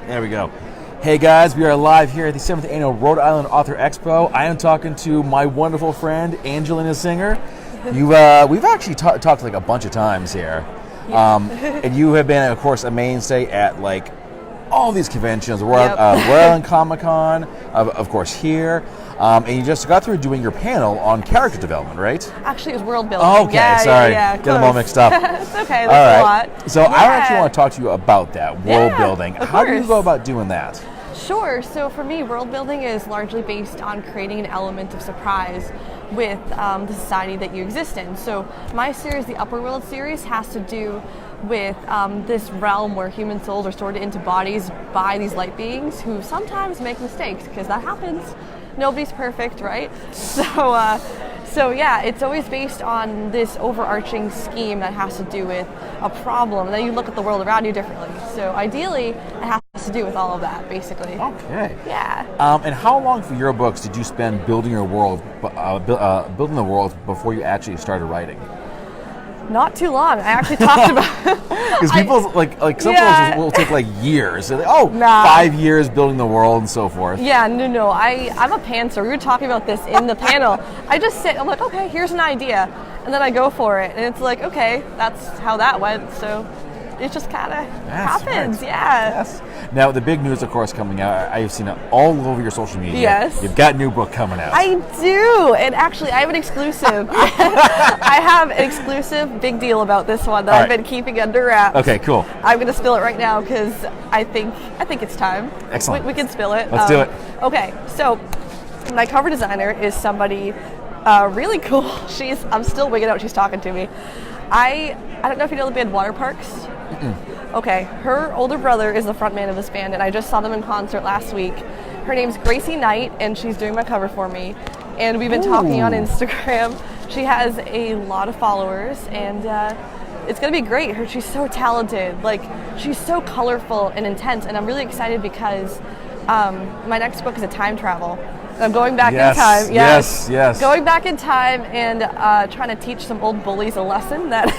There we go. Hey guys, we are live here at the 7th Annual Rhode Island Author Expo. I am talking to my wonderful friend, Angelina Singer. We've actually talked like a bunch of times here. And you have been, of course, a mainstay at like all these conventions, Rhode Island Comic-Con, of course, here. And you just got through doing your panel on character development, right? Actually, it was world building. Oh, okay, sorry. Get them all mixed up. It's okay, that's a lot. So I actually want to talk to you about that, world building. How do you go about doing that? Sure. So for me, world building is largely based on creating an element of surprise with the society that you exist in. So my series, the Upper World series, has to do with this realm where human souls are sorted into bodies by these light beings who sometimes make mistakes, because that happens. Nobody's perfect, right? So yeah, it's always based on this overarching scheme that has to do with a problem. And then you look at the world around you differently. So ideally, it has to do with all of that, basically. Okay. Yeah. And how long for your books did you spend building your world, building the world before you actually started writing? Not too long. I actually talked about because people like some books will take like years. So 5 years building the world and so forth. Yeah, no. I'm a pantser. We were talking about this in the panel. I just sit. I'm like, okay, here's an idea, and then I go for it, and it's like, okay, that's how that went. So it just kind of happens. Right. Yeah. Yes. Now the big news, of course, coming out. I've seen it all over your social media. Yes. You've got a new book coming out. I do, and actually, I have an exclusive. I have an exclusive big deal about this one that I've been keeping under wraps. Okay, cool. I'm going to spill it right now because I think it's time. Excellent. We can spill it. Let's do it. Okay, so my cover designer is somebody really cool. I'm still wigging out. She's talking to me. I don't know if you know the band Water Parks. Okay, her older brother is the frontman of this band, and I just saw them in concert last week. Her name's Gracie Knight, and she's doing my cover for me. And we've been talking on Instagram. She has a lot of followers, and it's going to be great. She's so talented. Like, she's so colorful and intense, and I'm really excited because my next book is a time travel. I'm going back in time. Yes. Going back in time and trying to teach some old bullies a lesson that,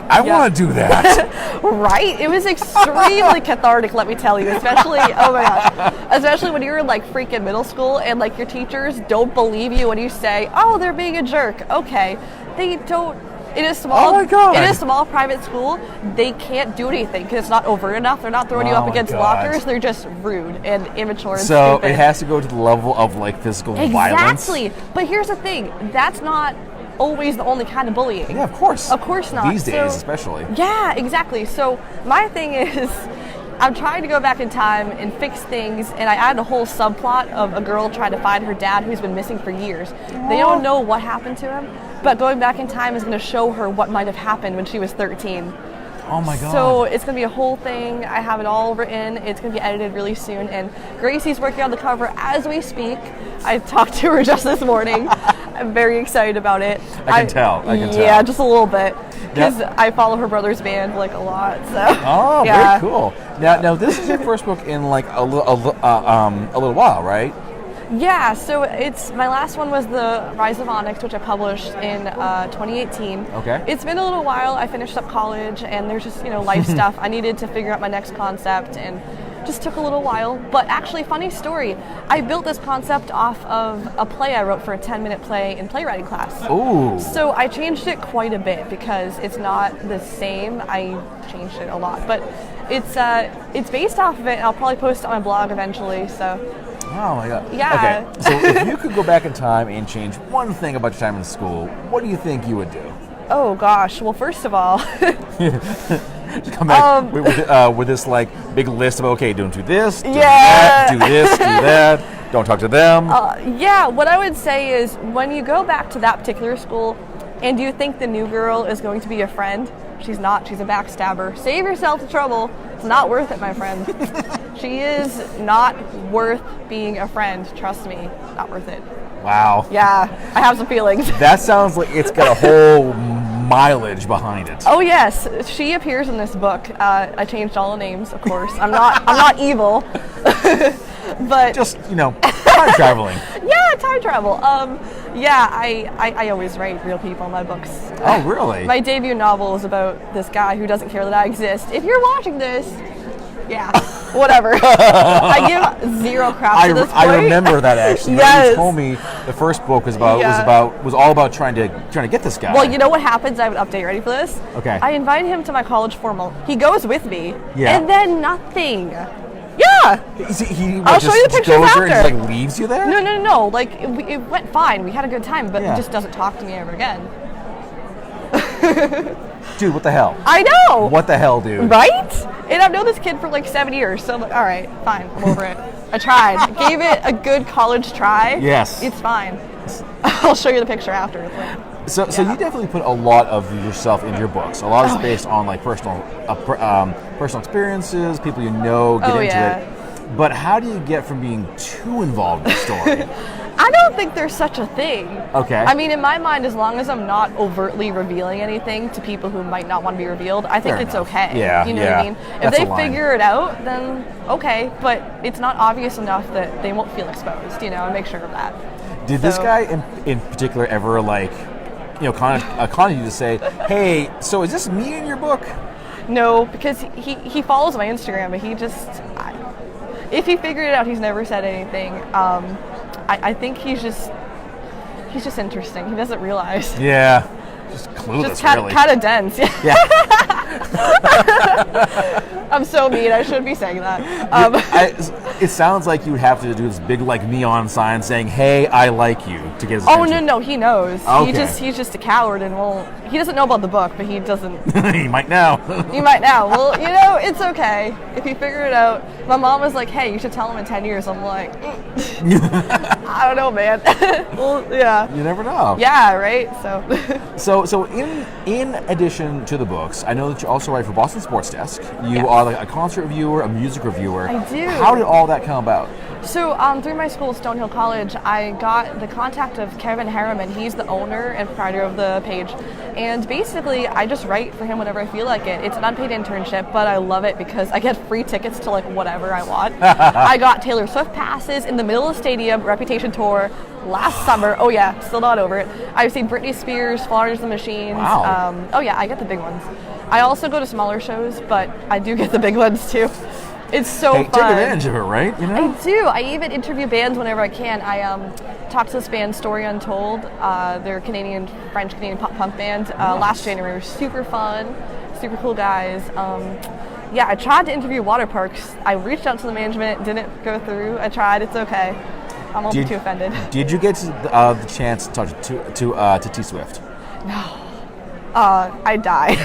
I want to do that. Right? It was extremely cathartic, let me tell you. Especially, oh my gosh. Especially when you're in like freaking middle school and like your teachers don't believe you when you say, oh, they're being a jerk. Okay. They don't. In a small private school, they can't do anything because it's not overt enough. They're not throwing you up against lockers. They're just rude and immature and stupid. So it has to go to the level of like physical violence. Exactly. But here's the thing. That's not always the only kind of bullying. Yeah, of course. Of course not. These days, especially. Yeah, exactly. So my thing is, I'm trying to go back in time and fix things, and I added a whole subplot of a girl trying to find her dad who's been missing for years. They don't know what happened to him, but going back in time is going to show her what might have happened when she was 13. Oh my God. So it's going to be a whole thing. I have it all written. It's going to be edited really soon, and Gracie's working on the cover as we speak. I talked to her just this morning. I'm very excited about it. I can tell. Yeah, just a little bit. Because I follow her brother's band like a lot. So. Very cool. Now this is your first book in like a little while, right? Yeah, so my last one was The Rise of Onyx, which I published in 2018. Okay. It's been a little while. I finished up college, and there's just life stuff. I needed to figure out my next concept, and just took a little while. But actually, funny story, I built this concept off of a play I wrote for a 10-minute play in playwriting class. Ooh. So I changed it quite a bit because it's not the same. I changed it a lot, but it's based off of it, and I'll probably post it on my blog eventually. So. Oh my God. Yeah. Okay, so if you could go back in time and change one thing about your time in school, what do you think you would do? Oh gosh. Well, first of all, come back with this like big list of don't do this, do that, do this, do that, don't talk to them. What I would say is when you go back to that particular school and you think the new girl is going to be a friend, she's not. She's a backstabber. Save yourself the trouble. It's not worth it, my friend. She is not worth being a friend. Trust me, not worth it. Wow. Yeah, I have some feelings. That sounds like it's got a whole mileage behind it. Oh yes, she appears in this book. I changed all the names, of course. I'm not evil, but just time traveling. Yeah, time travel. I always write real people in my books. Oh, really? My debut novel is about this guy who doesn't care that I exist. If you're watching this, Yeah, whatever. I give zero crap to this point. I remember that actually. Yes. You told me the first book was all about trying to get this guy. Well, you know what happens? I have an update. Ready for this? Okay. I invited him to my college formal. He goes with me. Yeah. And then nothing. Yeah. I'll show you the pictures goes after. there and just leaves you there? No. Like it went fine. We had a good time, but he just doesn't talk to me ever again. Dude, what the hell? I know. What the hell, dude? Right? And I've known this kid for like 7 years, so I'm like, all right, fine, I'm over it. I tried. Gave it a good college try. Yes. It's fine. I'll show you the picture after. So you definitely put a lot of yourself into your books. A lot is based on like personal experiences, people you know, get into it. But how do you get from being too involved in the story? I don't think there's such a thing. Okay. I mean, in my mind, as long as I'm not overtly revealing anything to people who might not want to be revealed, I think it's okay. Yeah. You know what I mean? If That's they a line. figure it out, then okay. But it's not obvious enough that they won't feel exposed, and make sure of that. Did this guy in particular ever con you to say, hey, so is this me in your book? No, because he follows my Instagram, but if he figured it out, he's never said anything. I think he's just interesting. He doesn't realize. Yeah, just clueless, just really. Kind of dense. Yeah. I'm so mean. I shouldn't be saying that. It sounds like you would have to do this big neon sign saying, "Hey, I like you," to get his Oh attention. no, he knows. Okay. He's just a coward and won't. He doesn't know about the book, but he doesn't. He might now. You might now. Well, it's okay if you figure it out. My mom was like, "Hey, you should tell him in 10 years." I'm like, I don't know, man. Well, yeah. You never know. Yeah, right. So in addition to the books, I know that you also write for Boston Sports Desk. You are like a concert reviewer, a music reviewer. I do. How did all that come about? So through my school, Stonehill College, I got the contact of Kevin Harriman. He's the owner and proprietor of the page. And basically, I just write for him whenever I feel like it. It's an unpaid internship, but I love it because I get free tickets to whatever I want. I got Taylor Swift passes in the middle of the stadium, Reputation tour, last summer. Oh yeah, still not over it. I've seen Britney Spears, Florida the Machines. Wow. Oh yeah, I get the big ones. I also go to smaller shows, but I do get the big ones too. It's so fun. Take advantage of it, right? I do. I even interview bands whenever I can. I talked to this band, Story Untold. They're a French-Canadian pop-punk band. Last January was super fun, super cool guys. I tried to interview water parks. I reached out to the management, didn't go through. I tried. It's okay. I won't be too offended. Did you get the chance to talk to T Swift? No. I'd die.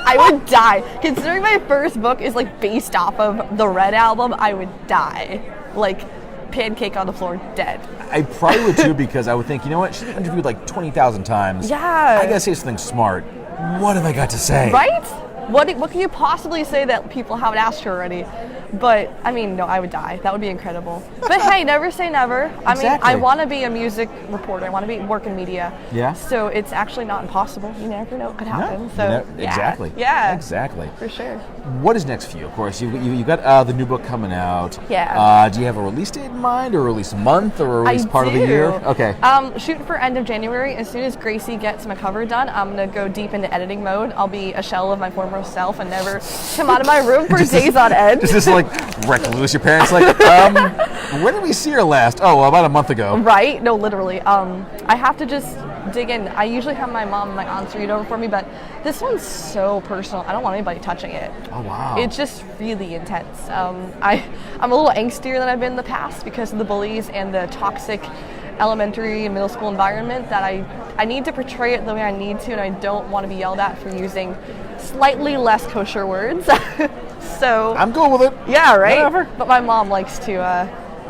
I would die. Considering my first book is based off of the Red album, I would die. Pancake on the floor, dead. I probably would too, because I would think, you know what, she's been interviewed 20,000 times. Yeah. I gotta say something smart. What have I got to say? Right? What can you possibly say that people haven't asked her already? But, no, I would die. That would be incredible. But hey, never say never. Exactly. I want to be a music reporter. I want to work in media. Yeah. So it's actually not impossible. You never know what could happen. No, exactly. Yeah. Exactly. For sure. What is next for you? Of course, you got the new book coming out. Yeah. Do you have a release date in mind, or a release month, or a release part of the year? Okay. Shooting for end of January. As soon as Gracie gets my cover done, I'm going to go deep into editing mode. I'll be a shell of my former self and never come out of my room for days on end. Is this recluse? Your parents when did we see her last? Oh, well, about a month ago. Right? No, literally. I have to just dig in. I usually have my mom and my aunts read over for me, but this one's so personal. I don't want anybody touching it. Oh, wow. It's just really intense. I'm a little angstier than I've been in the past because of the bullies and the toxic elementary and middle school environment that I need to portray it the way I need to, and I don't want to be yelled at for using slightly less kosher words. So I'm cool with it. Yeah, right? Whatever. But my mom likes to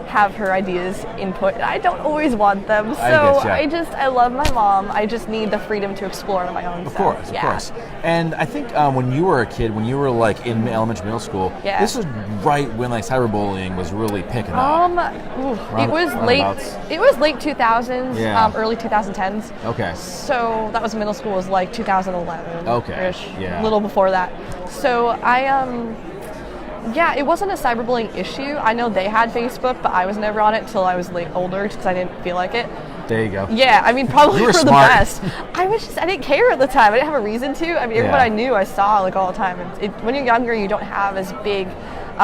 have her ideas input. I don't always want them. So I love my mom. I just need the freedom to explore on my own. Of course. And I think when you were a kid, when you were in elementary, middle school, this was right when cyberbullying was really picking up. It was late 2000s, early 2010s. Okay. So that was middle school, was 2011. Okay. A little before that. So it wasn't a cyberbullying issue. I know they had Facebook, but I was never on it until I was older because I didn't feel like it. There you go. Yeah, probably for smart. the best. I didn't care at the time. I didn't have a reason to. Everyone I knew I saw all the time. When you're younger, you don't have as big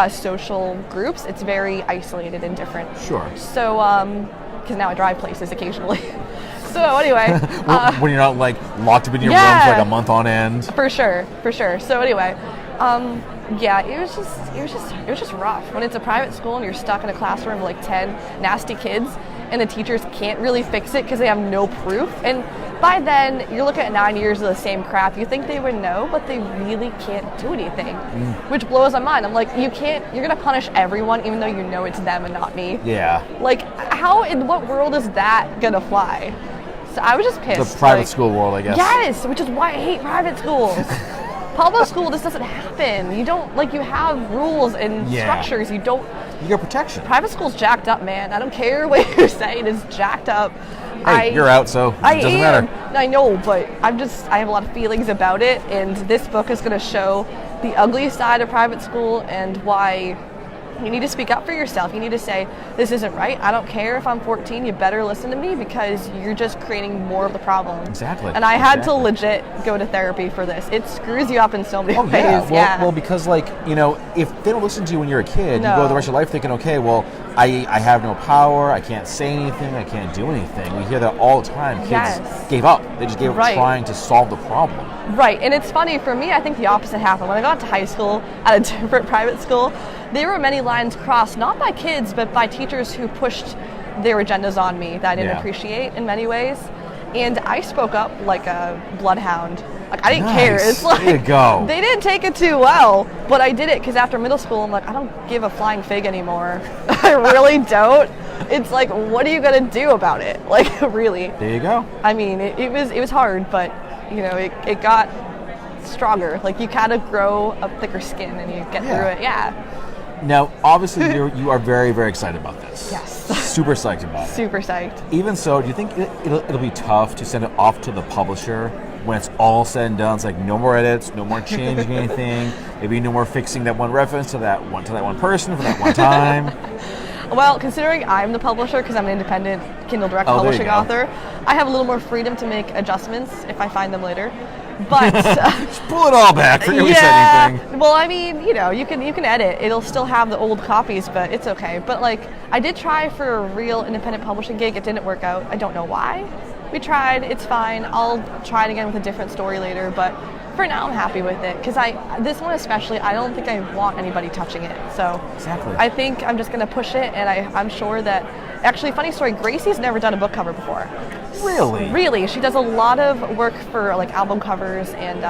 social groups. It's very isolated and different. Sure. So, because now I drive places occasionally. So anyway, when you're not like locked up in your room for like a month on end. For sure. So anyway, yeah, it was just rough. When it's a private school and you're stuck in a classroom of like 10 nasty kids, and the teachers can't really fix it because they have no proof. And by then, you're looking at 9 years of the same crap. You think they would know, but they really can't do anything, which blows my mind. I'm like, you're gonna punish everyone even though you know it's them and not me. Yeah. Like, how in what world is that gonna fly? So I was just pissed. The private school world, I guess. Yes, which is why I hate private schools. Public school, this doesn't happen. You don't, like, you have rules and structures. You get protection. Private school's jacked up, man. I don't care what you're saying, it's jacked up. Hey, you're out, so it doesn't matter. I know, but I have a lot of feelings about it, and this book is going to show the ugly side of private school and why you need to speak up for yourself. You need to say, this isn't right. I don't care if I'm 14. You better listen to me because you're just creating more of the problem. Exactly. And I had to legit go to therapy for this. It screws you up in so many ways. Well, because like, you know, if they don't listen to you when you're a kid, you go the rest of your life thinking, okay, well, I have no power. I can't say anything. I can't do anything. We hear that all the time. Kids gave up. They just gave up trying to solve the problem. Right. And it's funny, for me, I think the opposite happened. When I got to high school at a different private school, there were many lines crossed, not by kids, but by teachers who pushed their agendas on me that I didn't appreciate in many ways. And I spoke up like a bloodhound. Like, I didn't care. It's like, there you go. They didn't take it too well, but I did it because after middle school, I'm like, I don't give a flying fig anymore. I really don't. It's like, what are you going to do about it? Like, really. There you go. I mean, it was hard, but, you know, it got stronger. Like, you kind of grow a thicker skin and you get through it. Yeah. Now, obviously, you are very, very excited about this. Yes. Super psyched about it. Super psyched. Even so, do you think it'll be tough to send it off to the publisher when it's all said and done? It's like no more edits, no more changing anything, maybe no more fixing that one reference to that one person for that one time. Well, considering I'm the publisher, because I'm an independent Kindle Direct publishing author, I have a little more freedom to make adjustments if I find them later. But just pull it all back. Forget we said anything. Well, I mean, you know, you can edit. It'll still have the old copies, but it's okay. But like, I did try for a real independent publishing gig. It didn't work out. I don't know why. We tried. It's fine. I'll try it again with a different story later. But for now, I'm happy with it because this one especially, I don't think I want anybody touching it. So I think I'm just gonna push it, and I'm sure that. Actually, funny story, Gracie's never done a book cover before. Really? Really. She does a lot of work for like album covers and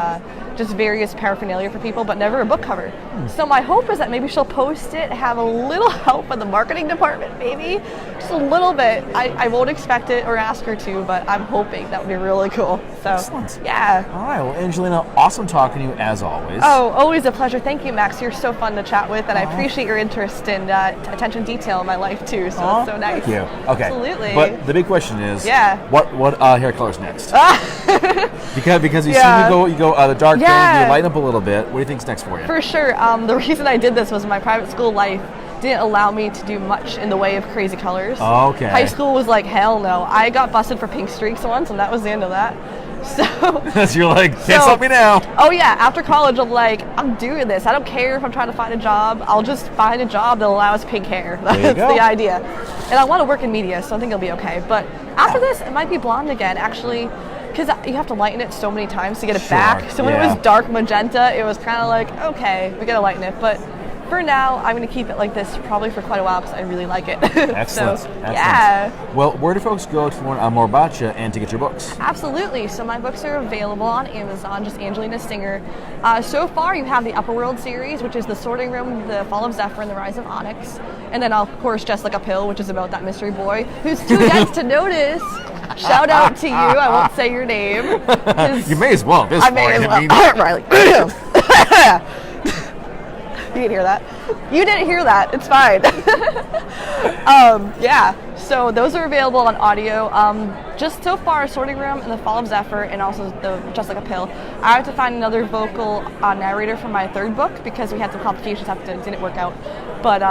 just various paraphernalia for people, but never a book cover. So my hope is that maybe she'll post it, have a little help in the marketing department, maybe. Just a little bit. I won't expect it or ask her to, but I'm hoping that would be really cool. So, excellent. Yeah. All right. Well, Angelina, awesome talking to you as always. Oh, always a pleasure. Thank you, Max. You're so fun to chat with, and I appreciate your interest and attention to detail in my life too. So it's so nice. Thank you. Okay. Absolutely. But the big question is, what hair color's next? because you see you go the dark thing, you lighten up a little bit. What do you think's next for you? For sure. The reason I did this was my private school life didn't allow me to do much in the way of crazy colors. Okay. High school was like, hell no. I got busted for pink streaks once, and that was the end of that. So you're like, can't stop me now. Oh yeah, after college I'm like, I'm doing this. I don't care if I'm trying to find a job. I'll just find a job that allows pink hair. That's the idea. And I want to work in media, so I think it'll be okay. But after this, it might be blonde again, actually, because you have to lighten it so many times to get it back. So when it was dark magenta, it was kind of like, okay, we gotta lighten it. But for now, I'm going to keep it like this probably for quite a while because I really like it. Excellent. So, Excellent. Yeah. Well, where do folks go to learn more about you and to get your books? Absolutely. So my books are available on Amazon, just Angelina Singer. So far, you have the Upper World series, which is The Sorting Room, The Fall of Zephyr, and The Rise of Onyx. And then, of course, Just Like a Pill, which is about that mystery boy who's too dense to notice. Shout out to you. I won't say your name. You may as well. I may as well. Riley. You didn't hear that. You didn't hear that. It's fine. Yeah. So those are available on audio. Just so far, Sorting Room and The Fall of Zephyr, and also the Just Like a Pill. I have to find another vocal narrator for my third book because we had some complications after it didn't work out. But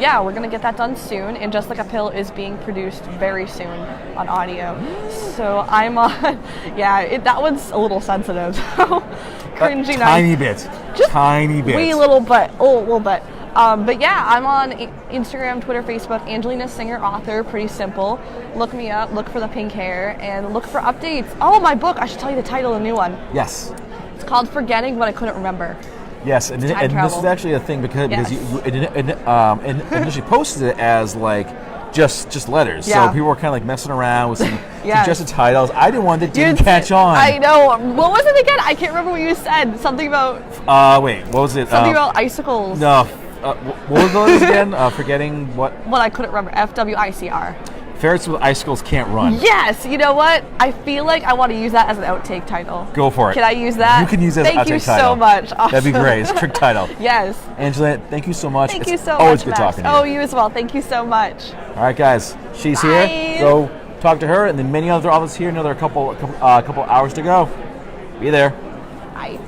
yeah, we're gonna get that done soon. And Just Like a Pill is being produced very soon on audio. So I'm on. Yeah, that one's a little sensitive. Cringy. Tiny bit. Just tiny bit. Wee little bit. Oh, little bit. But yeah, I'm on Instagram, Twitter, Facebook, Angelina Singer author, pretty simple. Look me up, look for the pink hair, and look for updates. Oh, my book, I should tell you the title of the new one. Yes. It's called Forgetting What I Couldn't Remember. Yes, and this is actually a thing because you initially posted it as like just letters. Yeah. So people were kind of like messing around with some Yes. suggested titles. I didn't want that didn't catch on. I know. What was it again? I can't remember what you said. Something about Wait, what was it? something about icicles. No. What was those again? Forgetting what? What I couldn't remember. FWICR. Ferrets with icicles can't run. Yes. You know what? I feel like I want to use that as an outtake title. Go for it. Can I use that? You can use it as an outtake title. Thank you so much. Awesome. That'd be great. It's a trick title. Yes. Angelina, thank you so much. Thank you so much. Always good Max. talking to you. Oh, you as well. Thank you so much. All right, guys. She's Bye. here. Go talk to her, and then many other authors here. Another couple hours to go. Be there. Bye.